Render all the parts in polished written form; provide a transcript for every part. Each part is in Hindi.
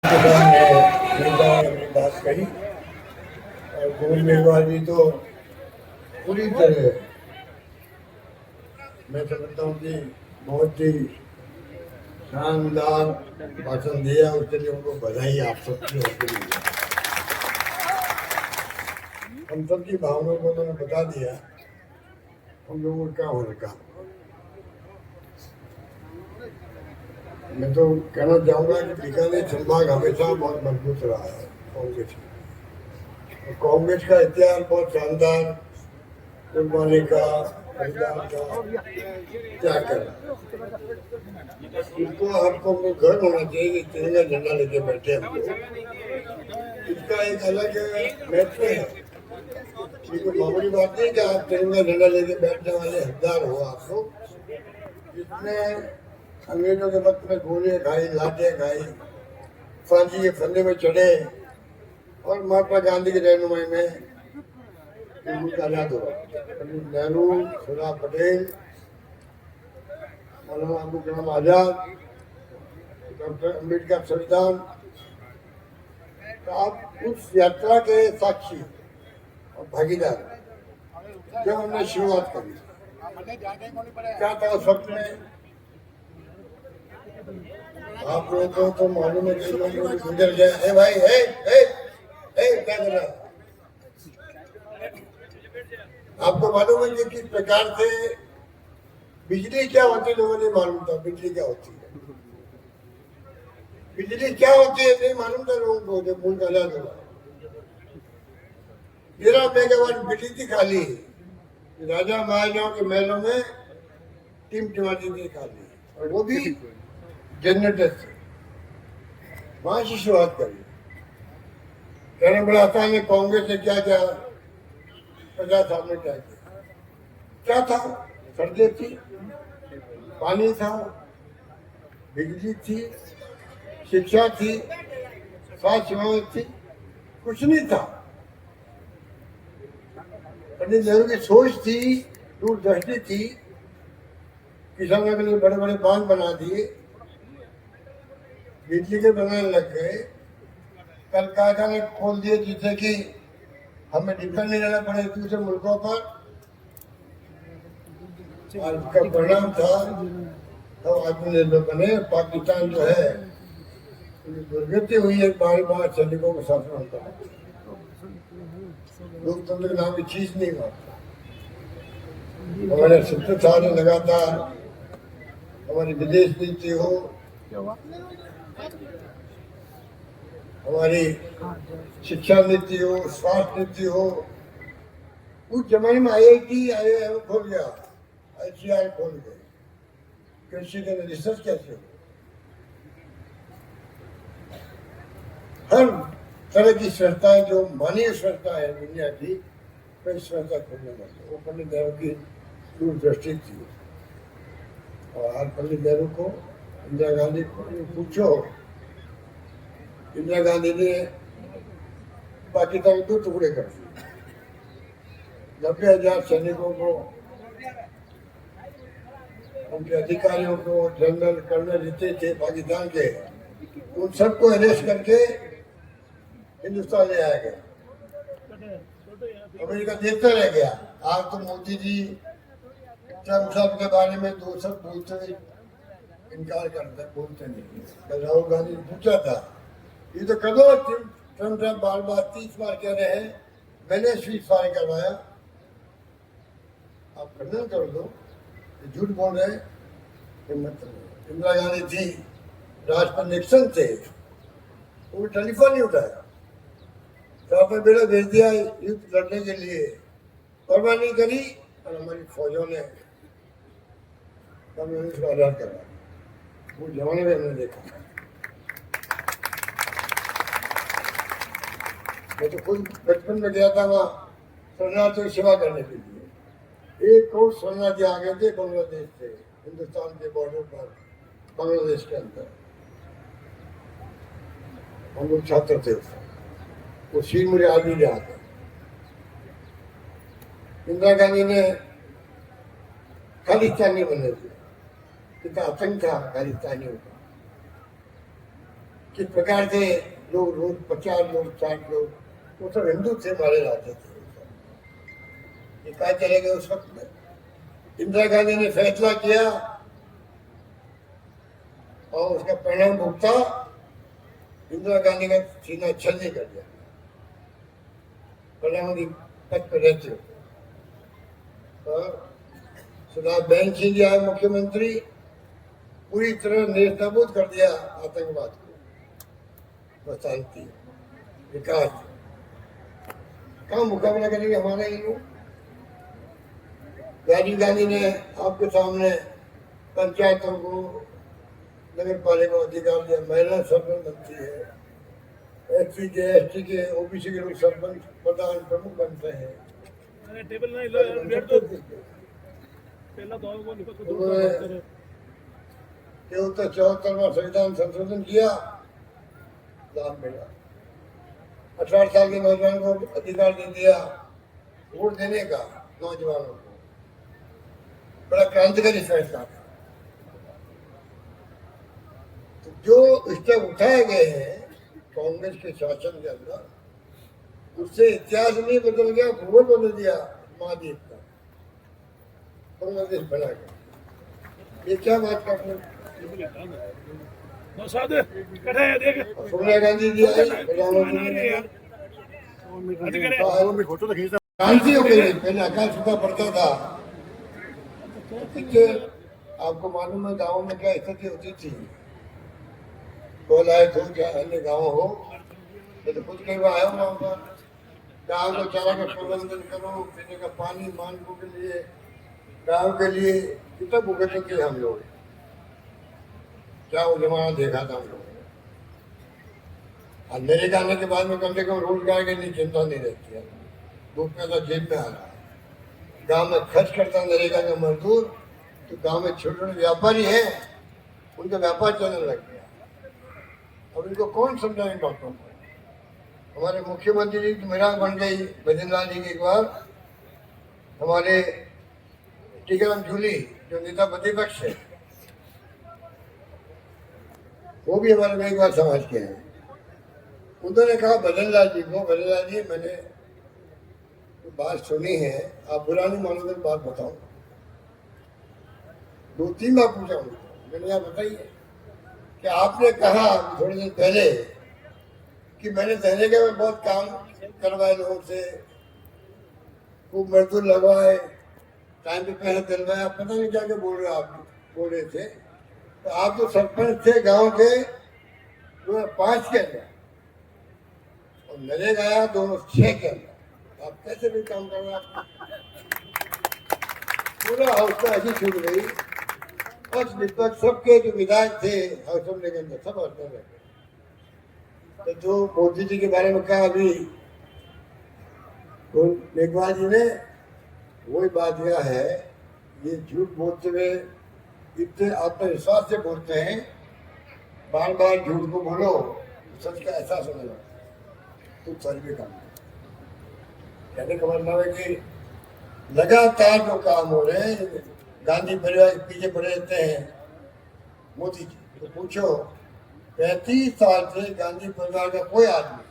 अपनी बात कही और गोविंद मेघवाल जी तो पूरी तरह मैं समझता हूँ कि बहुत ही शानदार भाषण दिया, उसके लिए उनको बधाई आप सबकी होती है। हम सबकी भावनाओं को उन्होंने बता दिया, हम लोगों का होने का। मैं तो कहना चाहूंगा कि बीकानेर संभाग हमेशा बहुत मजबूत रहा है कांग्रेस का। कांग्रेस का इतिहास बहुत शानदार, कुर्बानी का, बलिदान का त्याग कर। इसको आपको गर्व होना चाहिए कि तिरंगा झंडा लेके बैठे हम लोग। इसका एक अलग महत्व है। ये कोई मामूली बात नहीं कि आप तिरंगा झंडा लेके बैठने वाले हकदार हो आप लोग। इसने अंग्रेजों के वक्त में गोलियां खाई, लाठियां खाई, फांसी के फंदे में चढ़े और महात्मा गांधी की रहनुमाई में आजाद हुआ। पंडित नेहरू, सरदार पटेल, मौलाना अबुल कलाम आजाद, डॉक्टर अम्बेडकर संविधान, तो आप उस यात्रा के साक्षी और भागीदार। जब हमने शुरुआत करी क्या था उस वक्त में, आप लोगों को तो मालूम है कि लोग गुजर गए। भाई क्या कर रहा है? आपको मालूम है कि किस प्रकार से बिजली क्या होती है, लोगों ने मालूम था। बिजली क्या होती है, बिजली क्या होती है नहीं मालूम था लोगों को जब मुल्क आजाद हुआ। 13 मेगावाट बिजली थी खाली, राजा महाराजाओं के महलों में टिमटिमाती थी खाली, और वो भी जनरेटर से। वहां से शुरुआत करी। कहने बड़ा आसान है, कांग्रेस ने क्या क्या 50 साल में क्या किया। क्या था? सड़कें थी, पानी था, बिजली थी, शिक्षा थी, स्वास्थ्य सेवाएं थी, कुछ नहीं था। पंडित नेहरू की सोच थी, दूरदृष्टि थी। किसानों के लिए बड़े बड़े बांध बना दिए, बिजली के बनाने लग गए, कल कारखाने खोल दिए जिससे कि हमें डिपेंड नहीं रहना पड़े दूसरे मुल्कों पर। और उसका परिणाम था तो आत्मनिर्भर बने। पाकिस्तान जो है दुर्गति हुई है, बार बार सैनिकों का शासन होता है, लोकतंत्र के नाम की चीज नहीं हुआ। हमारे 70 साल में लगातार हमारी विदेश नीति हो, हमारी शिक्षा नीति हो, स्वास्थ्य नीति हो। उस जमाने में IIT IIM खोल गया, ICR खोल गए, कृषि के रिसर्च कैसे हो, हर तरह की संस्थाएं जो मानवीय संस्था है दुनिया की, कई संस्था खोलने लगे। वो पंडित नेहरू की दूरदृष्टि थी। और आज पंडित नेहरू को, इंदिरा गांधी को पूछो, इंदिरा गांधी ने पाकिस्तान 2 टुकड़े कर दिए, 90,000 सैनिकों को, उनके अधिकारियों को, जनरल कर्नल जितने थे पाकिस्तान के, उन सबको अरेस्ट करके हिंदुस्तान ले आया गया। अमेरिका देखता रह गया। आज तो मोदी जी ट्रम्प साहब के बारे में 2 शब्द बोलते हुए इनकार करते, बोलते नहीं। राहुल गांधी ने पूछा था, ये तो कदों ट्रम्प साहब बार बार 30 बार कह रहे हैं मैंने स्वीट फायर करवाया, आप खंडन कर दो, झूठ बोल रहे हैं। मतलब इंदिरा गांधी थी, राष्ट्रपति निक्सन थे, वो टेलीफोन नहीं उठाया, तो आपने बेटा भेज दिया युद्ध लड़ने के लिए, परवाह नहीं करी। और हमारी फौजों ने इसको आजाद करा। वो जमाने में हमने देखा। मैं तो खुद बचपन में गया था वहाँ शरणार्थियों की सेवा करने के लिए। 1 करोड़ शरणार्थी आ गए थे बांग्लादेश से, हिंदुस्तान के बॉर्डर पर, बांग्लादेश के अंदर। हम लोग छात्र थे उसमें, वो शीर मुझे आज भी याद है। इंदिरा गांधी ने खालिस्तानी बनने दिया, कितना आतंक था खालिस्तानियों का। किस प्रकार से लोग रोज 50 लोग 60 लोग वो सब हिंदू थे मारे जाते थे। ये कहा चले गए उस वक्त में। इंदिरा गांधी ने फैसला किया और उसका परिणाम भुगता। इंदिरा गांधी का सीना छलनी कर दिया प्रधानमंत्री पद पर रहते हो। और सरदार बहन सिंह जी आए मुख्यमंत्री, पूरी तरह नेस्तनाबूद कर दिया आतंकवाद को, शांति विकास। कहाँ मुकाबला करेंगे हमारे ये लोग। राजीव गांधी ने आपके सामने पंचायतों को नगर पालिका अधिकार दिया, महिला सरपंच बनती है, SC के ST के OBC के लोग सरपंच प्रधान प्रमुख बनते हैं। तो 74वां संविधान संशोधन किया, लाभ मिला। 18 साल के नौजवान को अधिकार दे दिया वोट देने का, नौजवानों को। बड़ा क्रांतिकारी फैसला था। तो जो स्टेप उठाए गए हैं कांग्रेस के शासन के अंदर, उससे इतिहास नहीं बदल गया, भूगोल बदल दिया महाद्वीप का, बांग्लादेश बना गया। ये क्या बात करते हैं। सोनिया गांधी जी आई क्रांति हो गई। पहले अकाल सुधा पड़ता था। आपको मालूम है गाँव में क्या स्थिति होती थी। कोलायत हो क्या अन्य गाँव हो, मैं तो खुद कई बार आया हूँ वहाँ पर। गाँव को चारा का प्रबंधन करो, पीने का पानी मानकों के लिए, गाँव के लिए कितना भुगते थे हम लोग। क्या वो जमाना देखा था हम लोगों ने। नरेगा आने के बाद में कम से कम रोजगार के लिए चिंता नहीं रहती है। 2 पैसा जेब में आ रहा है। गांव में खर्च करता नरेगा का मजदूर, तो गांव में छोटे छोटे व्यापारी हैं, उनका व्यापार चलने लग गया। अब इनको कौन समझाए बातों को। हमारे मुख्यमंत्री जी की मिराज बन गई भजनलाल जी की। एक बार हमारे टीकाराम जूली जो नेता प्रतिपक्ष है, वो भी हमारे में एक बार समाज के हैं। उन्होंने कहा भजनलाल जी को, भजनलाल जी मैंने बात सुनी है, आप बुरा नहीं मानोगे तो बात बताओ। 2-3 बार पूछा उनको, मैंने यहाँ बताइए कि आपने कहा थोड़े दिन पहले कि मैंने नरेगा में बहुत काम करवाए लोगों से, खूब मजदूर लगवाए, टाइम पे पैसे दिलवाया, पता नहीं क्या क्या बोल रहे थे। तो आप तो सरपंच थे गांव के 2005 के अंदर, और नरेगा आया 2006 के अंदर। आप कैसे भी काम कर रहे हैं। पूरा हौसला ऐसी छूट गई। पक्ष विपक्ष सबके जो विधायक थे हाउस असेंबली के अंदर, सब हौसला रह गए। तो जो मोदी जी के बारे में कहा अभी तो मेघवाल जी ने, वही बात यह है, ये झूठ बोलते हुए इतने आत्मविश्वास से बोलते हैं। बार बार झूठ को बोलो, सच का एहसास होने लगता तो सच भी काम। कहने का मतलब है कि लगातार जो काम हो रहे हैं, गांधी परिवार के पीछे पड़े रहते हैं मोदी जी। तो पूछो 35 साल से गांधी परिवार का कोई आदमी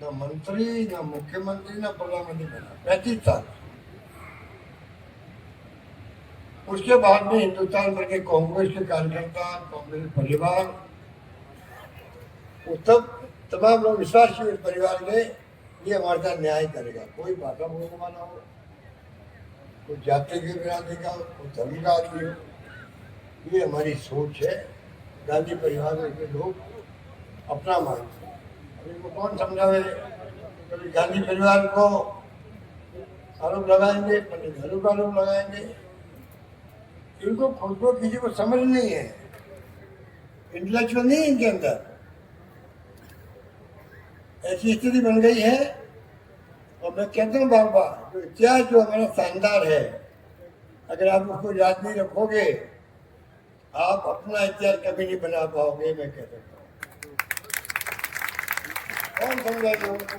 न मंत्री, न मुख्यमंत्री, न प्रधानमंत्री बना। 35 साल। उसके बाद में हिंदुस्तान भर के कांग्रेस के कार्यकर्ता, कांग्रेस परिवार, वो सब तमाम लोग विश्वास किए परिवार के, ये हमारे साथ न्याय करेगा। कोई भाषा बोलने वाला हो, कोई जाति के बिरादरी का हो, कोई धर्म का आदमी हो, ये हमारी सोच है। गांधी परिवार के लोग अपना मानते हैं। अब इनको कौन समझावे। कभी गांधी परिवार को आरोप लगाएंगे, कभी नेहरू का आरोप लगाएंगे। इनको खुद को किसी को समझ नहीं है, इंटेलेक्चुअल नहीं इनके अंदर। ऐसी स्थिति बन गई है। और मैं कहता हूँ बार बार, जो इतिहास जो हमारा शानदार है, अगर आप उसको याद नहीं रखोगे, आप अपना इतिहास कभी नहीं बना पाओगे। मैं कह सकता हूँ। कौन समझा लोगों को।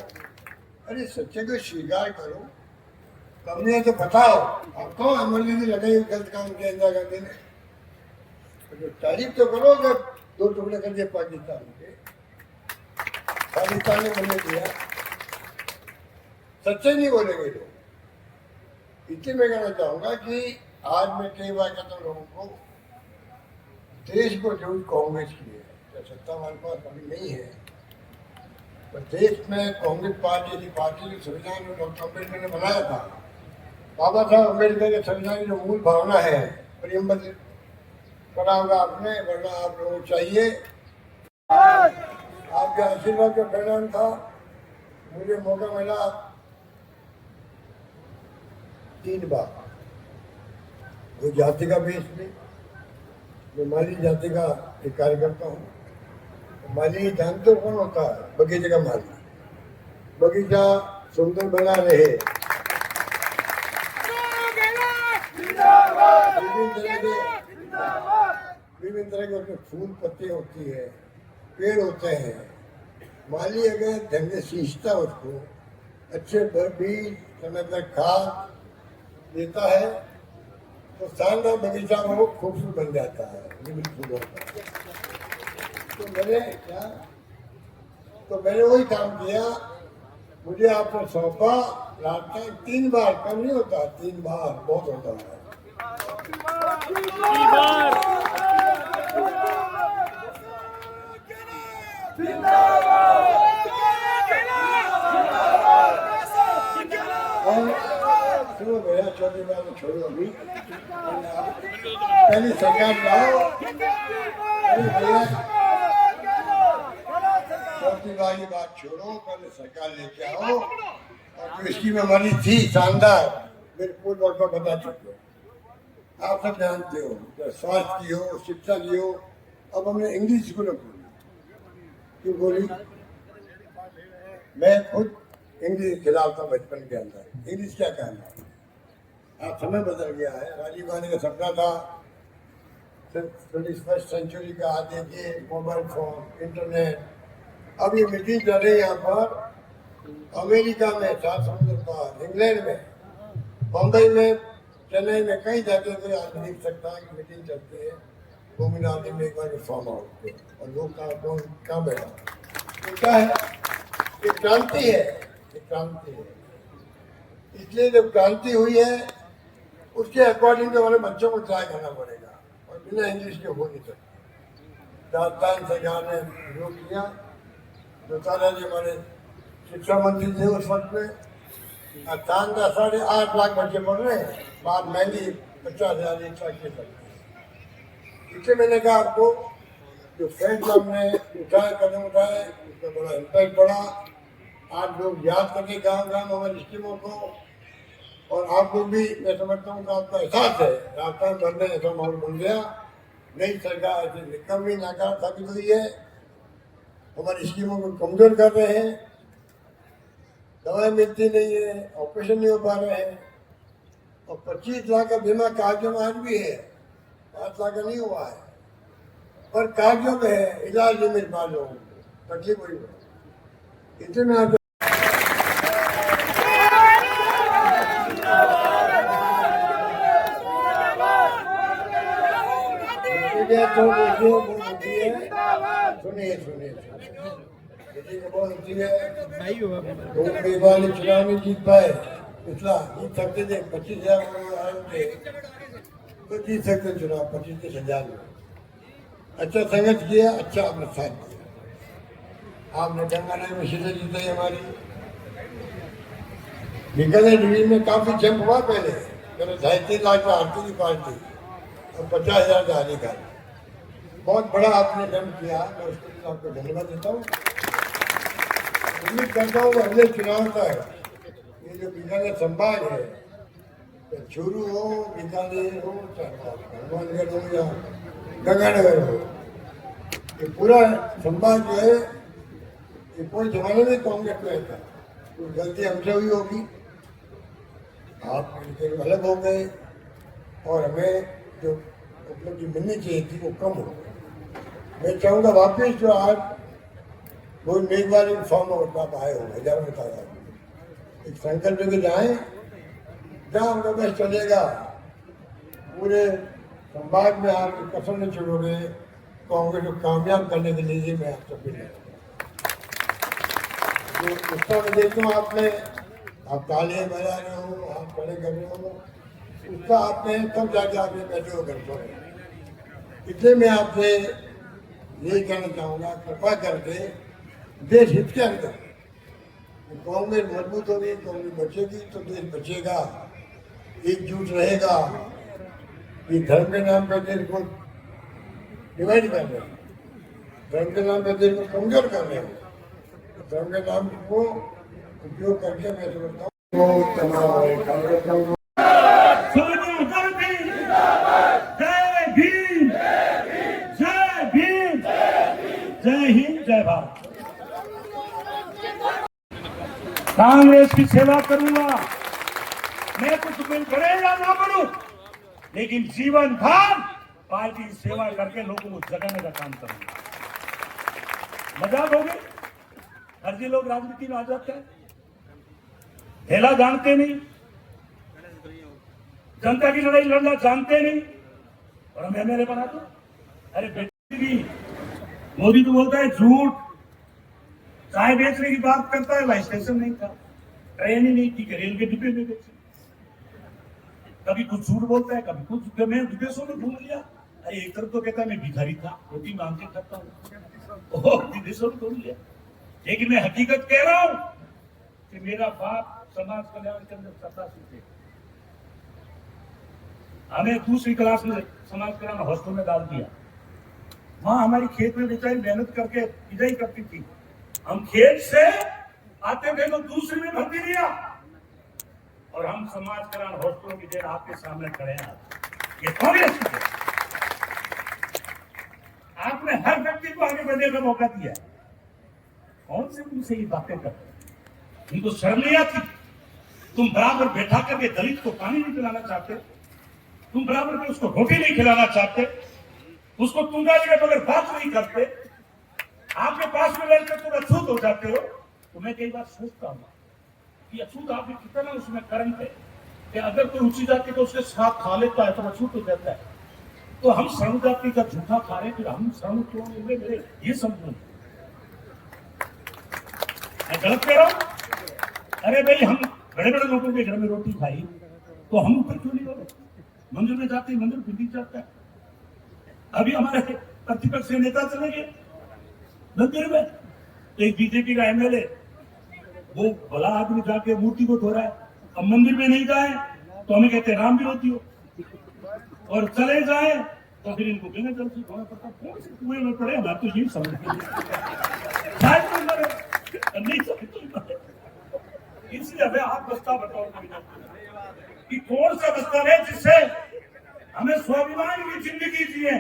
अरे सच्चे को स्वीकार करो, कभी है तो बताओ। आप कौन एमरजेंसी लगाई गलत काम किया इंदिरा गांधी ने। तो तारीफ तो करो कि 2 टुकड़े कर दिए पाकिस्तान के, पाकिस्तान ने बनने दिया। सच्चे नहीं बोलेंगे लोग। इसलिए मैं कहना चाहूंगा कि आज मैं कई बार कहता हूँ लोगों को, देश को जो कांग्रेस की है, तो सत्ता हमारे पास अभी नहीं है, पर देश में कांग्रेस पार्टी की संविधान में डॉक्टर अम्बेडकर ने बनाया था। बाबा साहब अम्बेडकर के संविधान की जो मूल भावना है, प्रियम्बल पढ़ा होगा आपने, वरना आप लोगों को चाहिए। आपके आशीर्वाद का परिणाम था, मुझे मौका मिला 3 बार। वो जाति का बेस में, मैं माली जाति का एक कार्यकर्ता हूँ। माली जानते हो कौन होता है? बगीचे का माली। बगीचा सुंदर बना रहे, विभिन्न तरह के उसमें फूल पत्ते होती है, पेड़ होते हैं। माली अगर ढंग से सींचता उसको, अच्छे बीज समय पर खाद देता है, तो शानदार बगीचा में वो खूबसूरत बन जाता है, विभिन्न फूलों का। तो मैंने वही काम किया। मुझे आपको सौंपा, रास्ता 3 बार, कम नहीं होता, 3 बार बहुत होता है। सुनो भैया, 4 बार में छोड़ो अभी, पहली सरकार लाओ। भैया 4 बार की बात छोड़ो, पहले सरकार लेके आओ। और जो स्कीम हमारी थी शानदार, मेरे पूर्व वर्ग को बता चुके हो, आप सब जानते हो, स्वास्थ्य की हो, शिक्षा की हो। अब हमने इंग्लिश स्कूलों खोली। क्यों बोली? मैं खुद इंग्लिश के खिलाफ था बचपन के अंदर। इंग्लिश क्या कहना, अब समय बदल गया है। राजीव गांधी का सपना था 21st सेंचुरी का, आज देखिए मोबाइल फोन, इंटरनेट। अब ये मीटिंग चल रही है यहाँ पर अमेरिका में, 7 समुद्र पार, इंग्लैंड में, बम्बई में, चेन्नई में, कई जगह पे आज देख सकता है कि मीटिंग चलती है। गोमिनाथी में एक बार फॉर्म आउट पे, और लोग कहाँ बैठा, क्या है? एक क्रांति है, एक क्रांति है। इसलिए जब क्रांति हुई है, उसके अकॉर्डिंग तो हमारे बच्चों को ट्राई करना पड़ेगा, और बिना इंग्लिश के हो नहीं सकता। राजस्थान सरकार ने विरोध किया। दोतारा जी हमारे शिक्षा मंत्री थे उस वक्त में। राजस्थान का 8.5 लाख बच्चे पढ़ रहे हैं, बात महंगी 50,000 1 लाख के तक। इसलिए मैंने कहा आपको, जो फैसला हमने उठाए, कदम उठाए, उसका बड़ा इम्पैक्ट पड़ा। आज लोग याद करके गाँव गाँव हमारी स्कीमों को, और आप लोग भी, मैं समझता हूँ कि आपका एहसास है, राजस्थान बनने ऐसा माहौल बन गया। नई सरकार ऐसी निकम्मी नाकाम साबित हुई है, हमारी स्कीमों को कमजोर कर रहे हैं, दवाएं मिलती नहीं है, ऑपरेशन नहीं हो पा रहे हैं। और 25 लाख का बीमा कागजों में आज भी है, 5 लाख का नहीं हुआ है, पर कागजों में है। इलाज नहीं मिल पा लोगों को, तकलीफ हुई है। इसलिए मैं आप सुनिए चुनाव में जीत पाए, पिछला जीत सकते थे, 25,000 थे, तो जीत सकते चुनाव 25,000 में। अच्छा संघर्ष किया, अच्छा आपने साथ दिया। आपने गंगानगर में सीटें जीताई हमारी। बीकानेर डिवीजन में काफी जंप हुआ पहले, मैंने 2.5-3 लाख में हारती थी पार्टी, और 50,000 से हारी का। बहुत बड़ा आपने जंप किया, मैं उसके लिए आपको धन्यवाद देता हूँ। उम्मीद करता हूँ अगले चुनाव तक ये जो बीकानेर संभाग है, तो चूरू हो, बीकानेर हो, हनुमानगढ़ हो या गंगानगर हो, ये पूरा संभाग जो है, ये पूरे जमाने में कांग्रेस में था। तो गलती हमसे हुई होगी, आप अलग हो गए, और हमें जो उपलब्धि मिलनी चाहिए थी वो कम हो गई। मैं चाहूँगा वापस जो आज वो मेघवाल फॉर्म आप आए हो, हजारों में तादाद, एक संकल्प लेके जाए, जहाँ उनका बस चलेगा। पूरे संभाग में आप कसम नहीं छोड़ोगे, कांग्रेस को कामयाब करने के लिए मैं आप सबको जो उसका मैं देखता हूँ आपने, आप तालियां बजा रहे हो, आप खड़े कर रहे हो, उसका आपने तब जाके आपने बैठे हो घर पर। इसलिए मैं आपसे यही कहना चाहूँगा, कृपा करके देश हित के अंदर कांग्रेस मजबूत होगी, कांग्रेस बचेगी तो देश बचेगा, एकजुट रहेगा। ये धर्म के नाम पर देश को डिवाइड कर रहे हैं, धर्म के नाम पर देश को कमजोर कर रहे हैं। धर्म के नाम को उपयोग करके मैं समझता हूँ सोनिया गांधी जय भीम, जय भीम, जय हिंद, जय भारत। कांग्रेस की सेवा करूंगा, मैं कुछ मिल करे या ना करूं, लेकिन जीवन भर पार्टी की सेवा करके लोगों को जगाने का काम करूंगा। मजाक हो गई, फर्जी लोग राजनीति में आ जाते हैं, खेला जानते नहीं, जनता की लड़ाई लड़ना जानते नहीं, और हम एमएलए बना दो। अरे बेटी, मोदी तो बोलता है झूठ, चाय बेचने की बात करता है, वहां स्टेशन नहीं था, ट्रेन ही नहीं थी, रेल के डिब्बे में बेचे। कभी कुछ झूठ बोलता है, कभी कुछ। मैं विदेशों में घूम लिया, अरे एक तरफ तो कहता है मैं भिखारी था, रोटी मांग के खाता हूँ, विदेशों में घूम लिया। लेकिन मैं हकीकत कह रहा हूं कि मेरा बाप समाज कल्याण के अंदर 87 थे, हमें दूसरी क्लास में समाज कल्याण हॉस्टल में डाल दिया। वहां हमारी खेत में बेचारी मेहनत करके विदाई करती थी, हम खेत से आते थे तो दूसरी में भर्ती लिया, और हम समाज कल्याण हॉस्टलों की देर आपके सामने खड़े हैं। ये कांग्रेस की, आपने हर व्यक्ति को आगे बढ़ने का मौका दिया। कौन से तुमसे ये बातें करते, इनको शर्म नहीं आती? तुम बराबर बैठा करके दलित को पानी नहीं पिलाना चाहते, तुम बराबर में उसको रोटी नहीं खिलाना चाहते, उसको तुंगा के बगैर बात नहीं करते, आपके पास में रहकर तुम अछूत हो जाते हो। तो मैं कई बार सोचता हूँ कि अछूत आपने कितना उसमें करंट है कि अगर कोई ऊंची जाति को उसके साथ खा लेता है तो अछूत हो जाता है। तो हम शरण जाति का झूठा खा रहे, फिर हम शरण क्यों मिले मेरे, ये समझो। मैं गलत कह रहा हूं? अरे भाई, हम बड़े बड़े लोगों के घर में रोटी खाई तो हम ऊपर क्यों नहीं हो रहे? मंदिर में जाते ही मंदिर फिर जाता है। अभी हमारे प्रतिपक्ष के नेता चले गए मंदिर में, एक बीजेपी का एमएलए, वो भला आदमी जाके मूर्ति को धो रहा है, अब मंदिर में नहीं जाए तो हमें कहते हैं राम विरोधी हो, और चले जाए तो फिर इनको बिना जल से धोना पड़ता। कौन से कुएं में पड़े, मैं तो यही समझ नहीं समझ। इसलिए हमें आप रास्ता बताओ कि कौन सा रास्ता है जिससे हमें स्वाभिमान की जिंदगी जिए।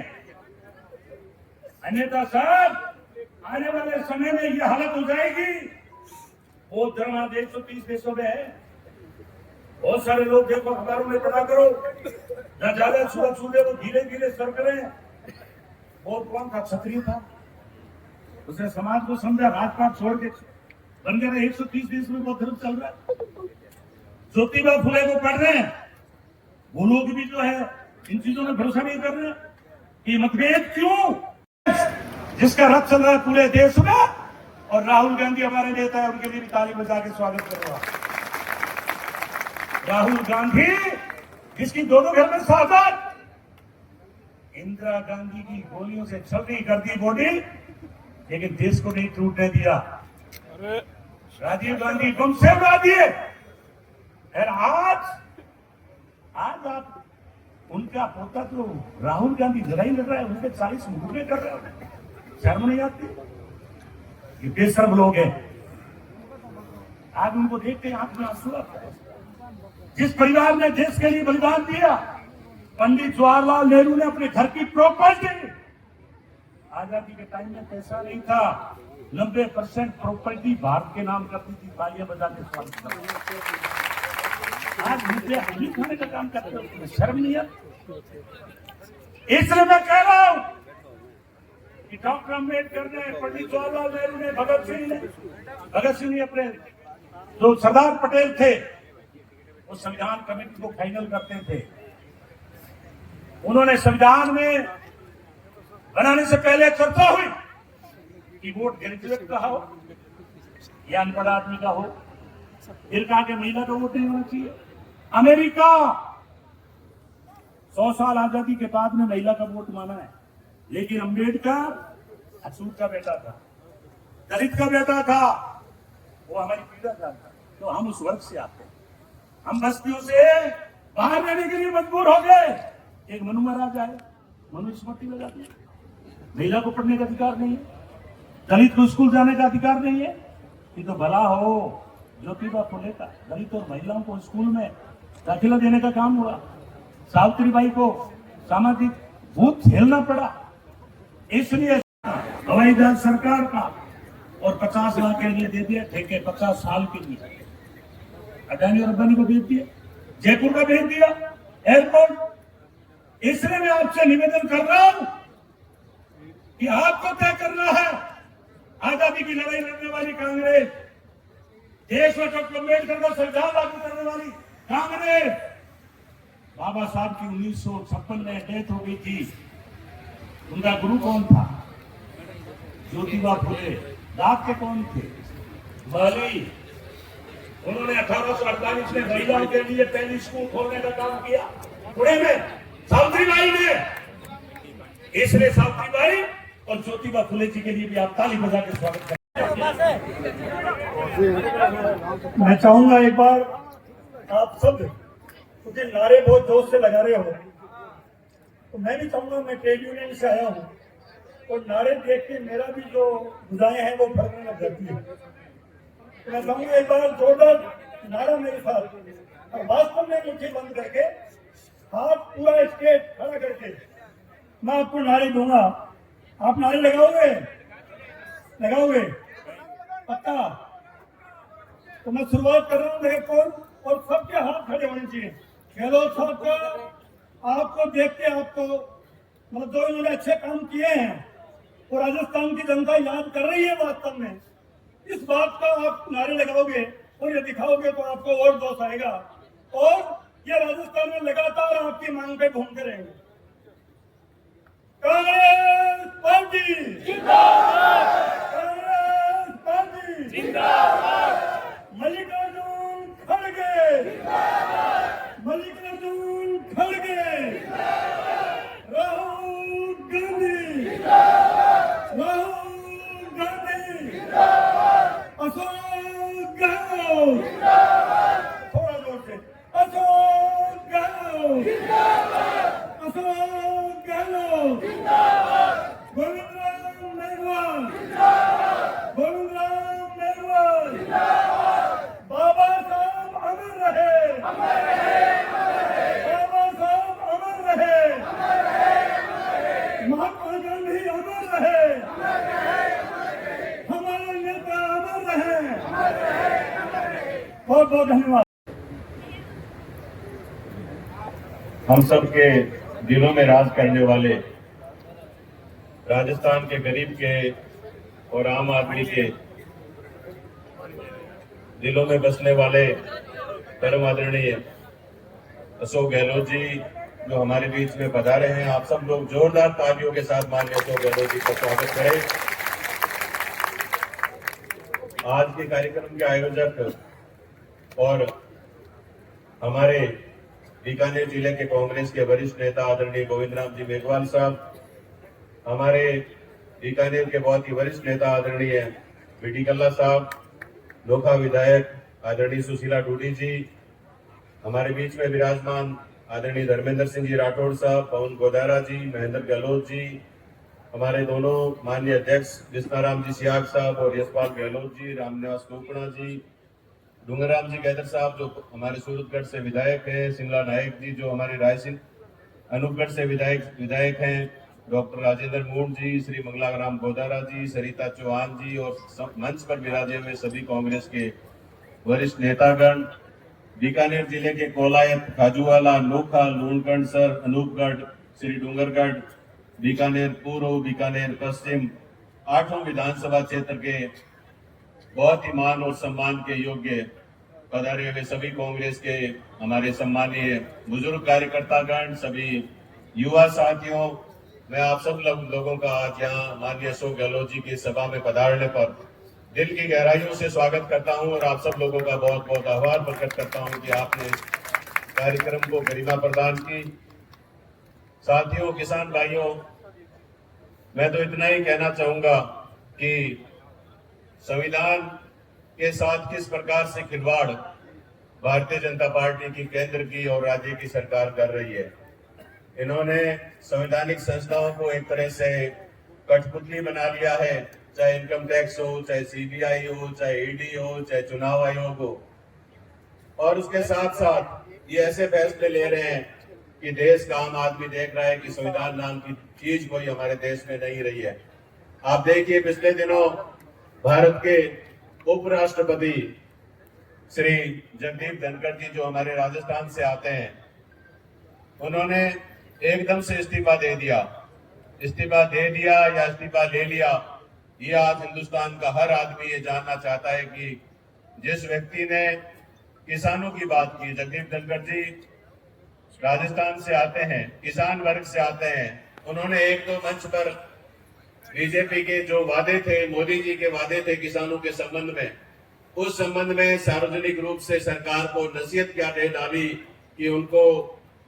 अन्यथा साहब, आने वाले समय में ये हालत हो जाएगी। वो धर्म 130 देशों में है, बहुत सारे लोग देखो, अखबारों में पता करो, न ज्यादा सूरज सूर्य वो धीरे धीरे सर करें। वो कौन था? क्षत्रिय था, उसने समाज को समझा, राजपाट छोड़ के बन गया। 130 देश में बहुत धर्म चल रहा है। ज्योतिबा फुले को पढ़ रहे हैं, वो लोग भी जो है इन चीजों में भरोसा नहीं कर रहे कि मतभेद क्यों। जिसका रथ चल रहा है पूरे देश में, और राहुल गांधी हमारे नेता है, उनके लिए भी ताली बजा के स्वागत करूंगा। राहुल गांधी, जिसकी दोनों घर में साथ, इंदिरा गांधी की गोलियों से छल नहीं कर दी बॉडी, लेकिन देश को नहीं टूटने दिया। राजीव गांधी बम से उड़ा दिए, और आज आप उनका पोता तो राहुल गांधी लड़ाई लड़ रहा है, उनके 40 मुकदमे कर रहे हैं। शर्म नहीं आती? ये बेशर्म लोग हैं। आज उनको देखते आंख में आंसू आता है। जिस परिवार ने देश के लिए बलिदान दिया, पंडित जवाहरलाल नेहरू ने अपने घर की प्रॉपर्टी, आजादी के टाइम में पैसा नहीं था, 90% प्रॉपर्टी भारत के नाम करती थी। तालियां बजा के स्वागत करते। आज मुझे हमी खाने का काम करते हो, शर्म नहीं आती? इसलिए मैं कह रहा हूं कि डॉक्टर अम्बेडकर ने, पंडित जवाहरलाल नेहरू ने, भगत सिंह ने अपने जो सरदार पटेल थे, वो संविधान कमेटी को फाइनल करते थे। उन्होंने संविधान में बनाने से पहले चर्चा हुई कि वोट ग्रेजुएट का हो या अनपढ़ आदमी का हो, फिर कहा कि महिला का वोट नहीं होना चाहिए। अमेरिका 100 साल आजादी के बाद में महिला का वोट माना है, लेकिन अंबेडकर असूर का बेटा था, दलित का बेटा था, वो हमारी पीड़ा जानता। तो हम उस वर्ग से आते हैं, हम बस्तियों से बाहर रहने के लिए मजबूर हो गए। एक मनु महाराज आए, मनुस्मृति लगा दी, महिला को पढ़ने का अधिकार नहीं है, दलित को स्कूल जाने का अधिकार नहीं है। ये तो भला हो ज्योतिबा फुले का दलित और महिलाओं को स्कूल में दाखिला देने का काम हुआ। सावित्रीबाई को सामाजिक भूत झेलना पड़ा, इसलिए हवाई जहाज सरकार का और 50 लाख के लिए दे दिया ठेके, 50 साल के लिए। अडानी और अंबानी को भेज दिया, जयपुर का भेज दिया एयरपोर्ट। इसलिए मैं आपसे निवेदन कर रहा हूं कि आपको तय करना है। आजादी की लड़ाई लड़ने वाली कांग्रेस, देश में डॉक्टर अम्बेडकर का संविधान लागू करने वाली कांग्रेस, बाबा साहब की 1956 में डेथ हो गई थी, उनका गुरु कौन था? ज्योतिबा फुले। दाद के कौन थे? माली। उन्होंने 1848 में महिलाओं के लिए पहली स्कूल खोलने का काम किया पुणे में, सावित्रीबाई ने। इसलिए सावित्रीबाई और ज्योतिबा फुले जी के लिए भी आप ताली बजा के स्वागत करें। मैं चाहूंगा एक बार आप सब, क्योंकि नारे बहुत जोर से लगा रहे हो, तो मैं भी चाहूंगा, मैं ट्रेड यूनियन से आया हूँ और नारे देख के मेरा भी जो भुजाएं हैं वो फड़कने लग जाती है। तो मैं चाहूंगा एक बार जोरदार नारा मेरे साथ, और वास्तव में मुट्ठी बंद करके हाथ पूरा स्टेट खड़ा करके मैं आपको नारे दूंगा। आप नारे लगाओगे? लगाओगे पक्का? तो मैं शुरुआत कर रहा हूँ मेरे को, और सबके हाथ खड़े होने चाहिए। गहलोत साहब का आपको देख के, आपको मतलब जो इन्होंने अच्छे काम किए हैं और राजस्थान की जनता याद कर रही है, वास्तव में इस बात का आप नारे लगाओगे और ये दिखाओगे तो आपको और जोश आएगा, और ये राजस्थान में लगातार आपकी मांग पे घूमते रहेंगे। कांग्रेस पार्टी जिंदाबाद, कांग्रेस पार्टी जिंदाबाद, मल्लिकार्जुन खड़गे जिंदाबाद, मल्लिकार्जुन खड़गे जिंदाबाद, राहुल गांधी जिंदाबाद, राहुल गांधी जिंदाबाद, अशोक गहलोत जिंदाबाद, थोड़ा जोर से, अशोक गहलोत जिंदाबाद, अशोक गहलोत जिंदाबाद, गोविंदराम मेघवाल जिंदाबाद, गोविंदराम मेघवाल जिंदाबाद, बाबा साहब अमर रहे, अमर रहे, अमर रहे, बाबा साहब अमर रहे, अमर रहे, अमर रहे, महात्मा गांधी अमर रहे, अमर रहे, अमर रहे, हमारे नेता अमर रहे, अमर रहे, अमर रहे। बहुत बहुत धन्यवाद। हम सबके दिलों में राज करने वाले, राजस्थान के गरीब के और आम आदमी के दिलों में बसने वाले परम आदरणीय अशोक गहलोत जी जो हमारे बीच में पधारे हैं। आप सब लोग जोरदार तालियों के साथ माननीय अशोक गहलोत जी का स्वागत करें। आज के कार्यक्रम के आयोजक और हमारे बीकानेर जिले के कांग्रेस के वरिष्ठ नेता आदरणीय गोविंदराम जी मेघवाल साहब, हमारे बीकानेर के बहुत ही वरिष्ठ नेता आदरणीय बीडी कल्ला साहब, लोखा विधायक आदरणीय सुशीला डूडी जी, हमारे बीच में विराजमान आदरणीय धर्मेंद्र सिंह जी राठौड़ साहब, पवन गोदारा जी, महेंद्र गहलोत जी, हमारे दोनों माननीय अध्यक्ष जिस्नाराम जी सियाग साहब और यशपाल गहलोत जी, रामनिवास कोकणा जी, डूंगरराम जी गैदर साहब जो हमारे सूरतगढ़ से विधायक हैं, सिमला नायक जी जो हमारे रायसेन अनूपगढ़ से विधायक हैं, डॉक्टर राजेंद्र मूण जी, श्री मंगलाराम गोदारा जी, सरिता चौहान जी और मंच पर विराजे हुए सभी कांग्रेस के वरिष्ठ नेतागण, बीकानेर जिले के कोलायत, खाजूवाला, नोखा, लूणगढ़, अनूपगढ़, श्री डूंगरगढ़, बीकानेर पूर्व, बीकानेर पश्चिम, 8 विधानसभा क्षेत्र के बहुत ही मान और सम्मान के योग्य पधारे हुए सभी कांग्रेस के हमारे सम्मानीय बुजुर्ग कार्यकर्तागण, सभी युवा साथियों, मैं आप सब लोगों का आज यहाँ माननीय अशोक गहलोत जी की सभा में पधारने पर दिल की गहराइयों से स्वागत करता हूँ और आप सब लोगों का बहुत बहुत आभार प्रकट करता हूँ कि आपने इस कार्यक्रम को गरिमा प्रदान की। साथियों, किसान भाइयों, मैं तो इतना ही कहना चाहूंगा कि संविधान के साथ किस प्रकार से खिलवाड़ भारतीय जनता पार्टी की केंद्र की और राज्य की सरकार कर रही है। इन्होंने संवैधानिक संस्थाओं को एक तरह से कठपुतली बना लिया है, चाहे इनकम टैक्स हो, चाहे सीबीआई हो, चाहे ईडी हो, चाहे चुनाव आयोग हो। और उसके साथ साथ ये ऐसे फैसले ले रहे हैं कि देश का आम आदमी देख रहा है कि संविधान नाम की चीज कोई हमारे देश में नहीं रही है। आप देखिए, पिछले दिनों भारत के उपराष्ट्रपति श्री जगदीप धनखड़ जी, जो हमारे राजस्थान से आते हैं, उन्होंने एकदम से इस्तीफा दे दिया। इस्तीफा दे दिया या इस्तीफा ले लिया, ये आज हिंदुस्तान का हर आदमी ये जानना चाहता है कि जिस व्यक्ति ने किसानों की बात की, जगदीप धनखड़ जी राजस्थान से आते हैं, किसान वर्ग से आते हैं, उन्होंने एक दो मंच पर बीजेपी के जो वादे थे, मोदी जी के वादे थे किसानों के संबंध में, उस संबंध में सार्वजनिक रूप से सरकार को नसीहत क्या दे डाली कि उनको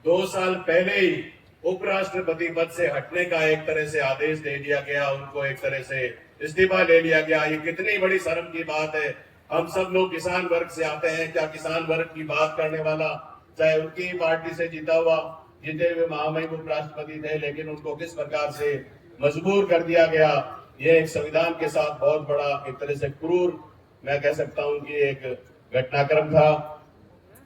2 साल पहले ही उपराष्ट्रपति पद से हटने का एक तरह से आदेश दे दिया गया, उनको एक तरह से इस्तीफा ले लिया गया। ये कितनी बड़ी शर्म की बात है। हम सब लोग किसान वर्ग से आते हैं, क्या किसान वर्ग की बात करने वाला, चाहे उनकी पार्टी से जीते हुए महामहिम उपराष्ट्रपति थे, लेकिन उनको किस प्रकार से मजबूर कर दिया गया। ये एक संविधान के साथ बहुत बड़ा एक तरह से क्रूर, मैं कह सकता हूं कि एक घटनाक्रम था।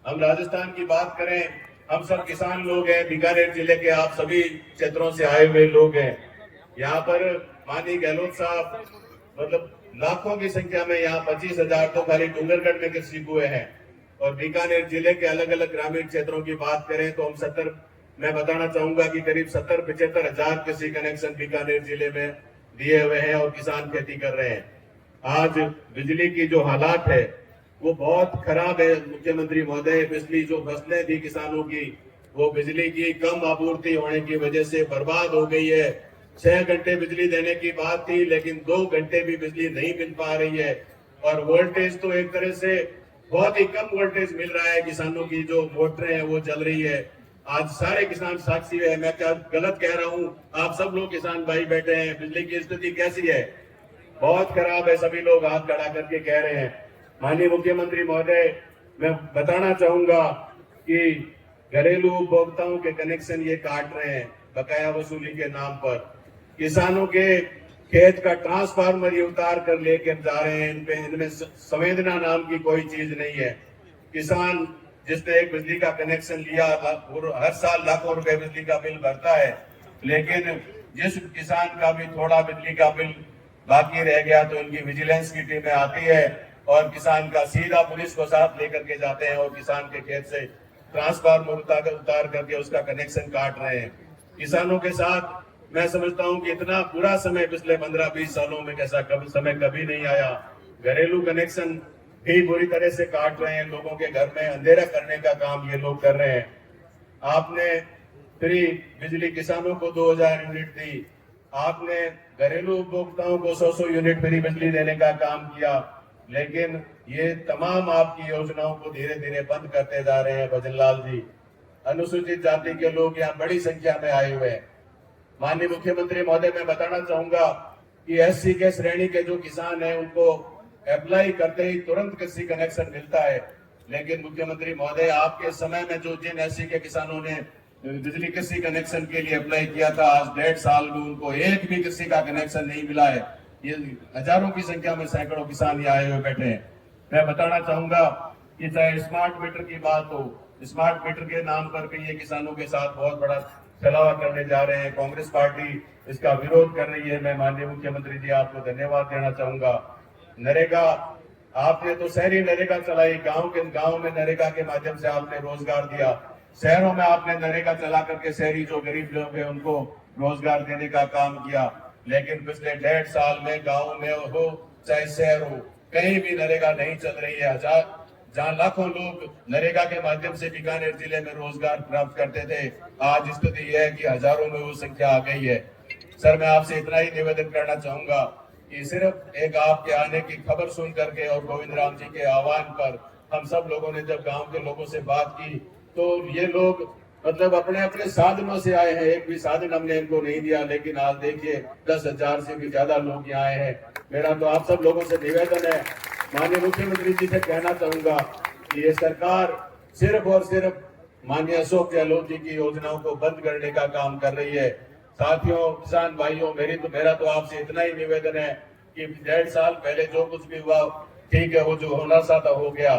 हम राजस्थान की बात करें, हम सब किसान लोग हैं, बीकानेर जिले के आप सभी क्षेत्रों से आए हुए लोग हैं। यहाँ पर माननीय गहलोत साहब मतलब लाखों की संख्या में, यहाँ 25,000 तो खाली डूंगरगढ़ में कृषि हुए हैं। और बीकानेर जिले के अलग अलग ग्रामीण क्षेत्रों की बात करें तो हम मैं बताना चाहूंगा कि करीब 70-75 हजार कृषि कनेक्शन बीकानेर जिले में दिए हुए हैं और किसान खेती कर रहे हैं। आज बिजली की जो हालात है वो बहुत खराब है मुख्यमंत्री महोदय। पिछली जो फसलें थी किसानों की, वो बिजली की कम आपूर्ति होने की वजह से बर्बाद हो गई है। 6 घंटे बिजली देने की बात थी, लेकिन 2 घंटे भी बिजली नहीं मिल पा रही है। और वोल्टेज तो एक तरह से बहुत ही कम वोल्टेज मिल रहा है। किसानों की जो मोटरें हैं वो चल रही है। आज सारे किसान साक्षी है, मैं क्या गलत कह रहा हूँ? आप सब लोग किसान भाई बैठे हैं, बिजली की स्थिति कैसी है? बहुत खराब है। सभी लोग हाथ खड़ा करके कह रहे हैं। माननीय मुख्यमंत्री महोदय, मैं बताना चाहूंगा कि घरेलू उपभोक्ताओं के कनेक्शन ये काट रहे हैं बकाया वसूली के नाम पर। किसानों के खेत का ट्रांसफार्मर ये उतार कर लेकर जा रहे हैं। इनमें संवेदना नाम की कोई चीज नहीं है। किसान जिसने एक बिजली का कनेक्शन लिया हर साल लाखों रुपए बिजली का बिल भरता है, लेकिन जिस किसान का भी थोड़ा बिजली का बिल बाकी रह गया तो इनकी विजिलेंस की टीमें आती है और किसान का सीधा पुलिस को साथ लेकर के जाते हैं और किसान के खेत से ट्रांसफार्मर उतार करके उसका कनेक्शन काट रहे हैं। किसानों के साथ मैं समझता हूं कि इतना बुरा समय पिछले 15-20 सालों में कैसा समय कभी नहीं आया। घरेलू कनेक्शन भी बुरी तरह से काट रहे हैं। लोगों के घर में अंधेरा करने का काम ये लोग कर रहे हैं। आपने फ्री बिजली किसानों को 2000 यूनिट दी, आपने घरेलू उपभोक्ताओं को 100 यूनिट फ्री बिजली देने का काम किया, लेकिन ये तमाम आपकी योजनाओं को धीरे धीरे बंद करते जा रहे हैं। भजनलाल जी, अनुसूचित जाति के लोग यहाँ बड़ी संख्या में आए हुए हैं। माननीय मुख्यमंत्री महोदय, मैं बताना चाहूंगा कि एससी के श्रेणी के जो किसान हैं उनको अप्लाई करते ही तुरंत कृषि कनेक्शन मिलता है, लेकिन मुख्यमंत्री महोदय आपके समय में जो जिन एससी के किसानों ने बिजली कृषि कनेक्शन के लिए अप्लाई किया था, आज 1.5 साल में उनको एक भी कृषि का कनेक्शन नहीं मिला है। ये हजारों की संख्या में सैकड़ों किसान यहाँ आए हुए बैठे हैं। मैं बताना चाहूंगा कि चाहे स्मार्ट मीटर की बात हो, स्मार्ट मीटर के नाम पर भी ये किसानों के साथ बहुत बड़ा छलावा करने जा रहे हैं। कांग्रेस पार्टी इसका विरोध कर रही है। मैं माननीय मुख्यमंत्री जी आपको धन्यवाद देना चाहूंगा। नरेगा, आपने तो शहरी नरेगा चलाई, गांव में नरेगा के माध्यम से आपने रोजगार दिया। शहरों में आपने नरेगा चला करके शहरी जो गरीब लोग हैं उनको रोजगार देने का काम किया, लेकिन पिछले 1.5 साल में गाँव में हो चाहे शहर हो, कहीं भी नरेगा नहीं चल रही है। जहाँ लाखों लोग नरेगा के माध्यम से बीकानेर जिले में रोजगार प्राप्त करते थे, आज स्थिति यह है कि हजारों में वो संख्या आ गई है। सर मैं आपसे इतना ही निवेदन करना चाहूंगा कि सिर्फ एक आपके आने की खबर सुन करके और गोविंद राम जी के आह्वान पर हम सब लोगों ने जब गांव के लोगों से बात की तो ये लोग मतलब अपने अपने साधनों से आए हैं, एक भी साधन हमने इनको नहीं दिया, लेकिन आज देखिए 10,000 से भी ज्यादा लोग यहाँ आए हैं। मेरा तो आप सब लोगों से निवेदन है, माननीय मुख्यमंत्री जी से कहना चाहूंगा कि ये सरकार सिर्फ और सिर्फ माननीय अशोक गहलोत जी की योजनाओं को बंद करने का काम कर रही है। साथियों, किसान भाइयों, मेरा तो आपसे इतना ही निवेदन है कि 1.5 साल पहले जो कुछ भी हुआ ठीक है, वो जो होना था हो गया।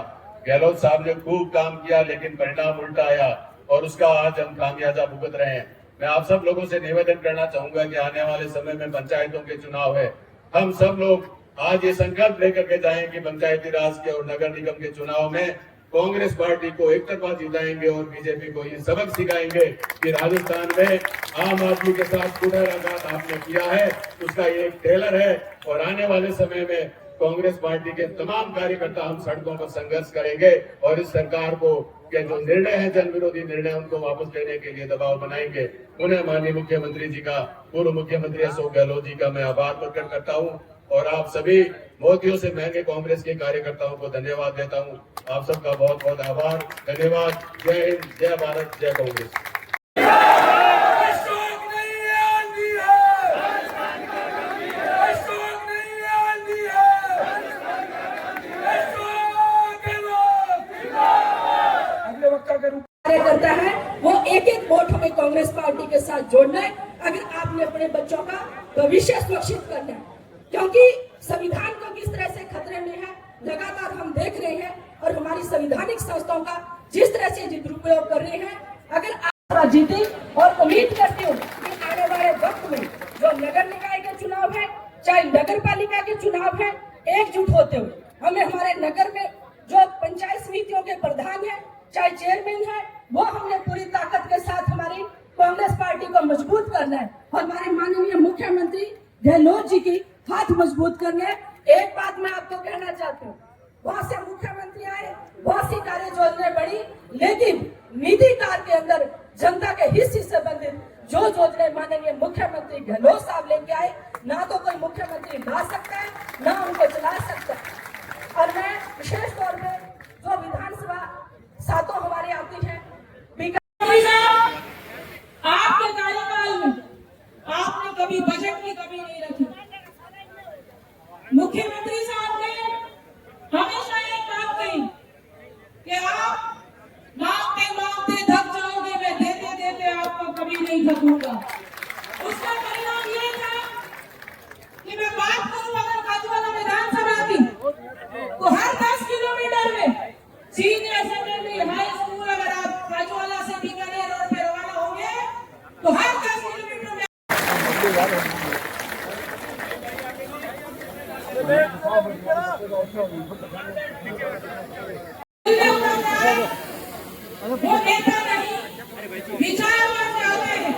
गहलोत साहब ने खूब काम किया लेकिन परिणाम उल्टा आया और उसका आज हम खामियाजा भुगत रहे हैं। मैं आप सब लोगों से निवेदन करना चाहूंगा कि आने वाले समय में पंचायतों के चुनाव है, हम सब लोग आज ये संकल्प लेकर के जाएं कि पंचायती राज के और नगर निगम के चुनाव में कांग्रेस पार्टी को एक तरफा जिताएंगे और बीजेपी को ये सबक सिखाएंगे कि राजस्थान में आम आदमी के साथ कुठाराघात आपने किया है, उसका ये एक ट्रेलर है। और आने वाले समय में कांग्रेस पार्टी के तमाम कार्यकर्ता हम सड़कों पर संघर्ष करेंगे और इस सरकार को के जो निर्णय है, जन विरोधी निर्णय, उनको वापस लेने के लिए दबाव बनाएंगे। उन्हें माननीय मुख्यमंत्री जी का, पूर्व मुख्यमंत्री अशोक गहलोत जी का मैं आभार प्रकट करता हूँ और आप सभी मोदियों से महंगे कांग्रेस के कार्यकर्ताओं को धन्यवाद देता हूँ। आप सबका बहुत बहुत आभार, धन्यवाद। जय हिंद, जय भारत, जय कांग्रेस। करता है वो एक एक वोट हमें कांग्रेस पार्टी के साथ जोड़ना है अगर आपने अपने बच्चों का भविष्य सुरक्षित करना है, क्योंकि संविधान को किस तरह से खतरे में है लगातार हम देख रहे हैं और हमारी संवैधानिक संस्थाओं का जिस तरह से दुरुपयोग कर रहे हैं। अगर आप जीते और उम्मीद करते हो कि आने वाले वक्त में जो नगर निकाय के चुनाव है, चाहे नगर पालिका के चुनाव है, एकजुट होते हुए हमें हमारे नगर में जो पंचायत समितियों के प्रधान है, चाहे चेयरमैन है, वो हमने पूरी ताकत के साथ हमारी कांग्रेस पार्टी को मजबूत करना है और हमारे माननीय मुख्यमंत्री गहलोत जी की हाथ मजबूत करना है। एक बात मैं आपको कहना चाहती हूँ, बहुत से मुख्यमंत्री आए, बहुत सी कार्य योजनाएं बढ़ी, लेकिन निधि कार्य के अंदर जनता के हित से संबंधित जो योजनाएं माननीय मुख्यमंत्री गहलोत साहब लेके आए, ना तो कोई मुख्यमंत्री ला सकता है, ना उनको चला सकता है। और मैं विशेष तौर पर जो विधानसभा सातों हमारी आती है, आपके कार्यकाल में आपने कभी बजट की कमी नहीं रखी। मुख्यमंत्री साहब ने हमेशा एक बात कही कि आप मांगते मांगते थक जाओगे, मैं देते देते आपको कभी नहीं थकूंगा। उसका परिणाम ये था कि मैं बात करूं अगर खाजूवाला विधानसभा की, तो हर 10 किलोमीटर में सीनियर सेकेंडरी हाई स्कूल, अगर आप खाजूवाला से बीकानेर रोड पे रवाना होंगे तो हर 10 किलोमीटर में वो नेता नहीं, विचारवान जाते हैं।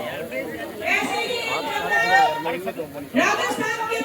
ऐसे ही राजस्थान के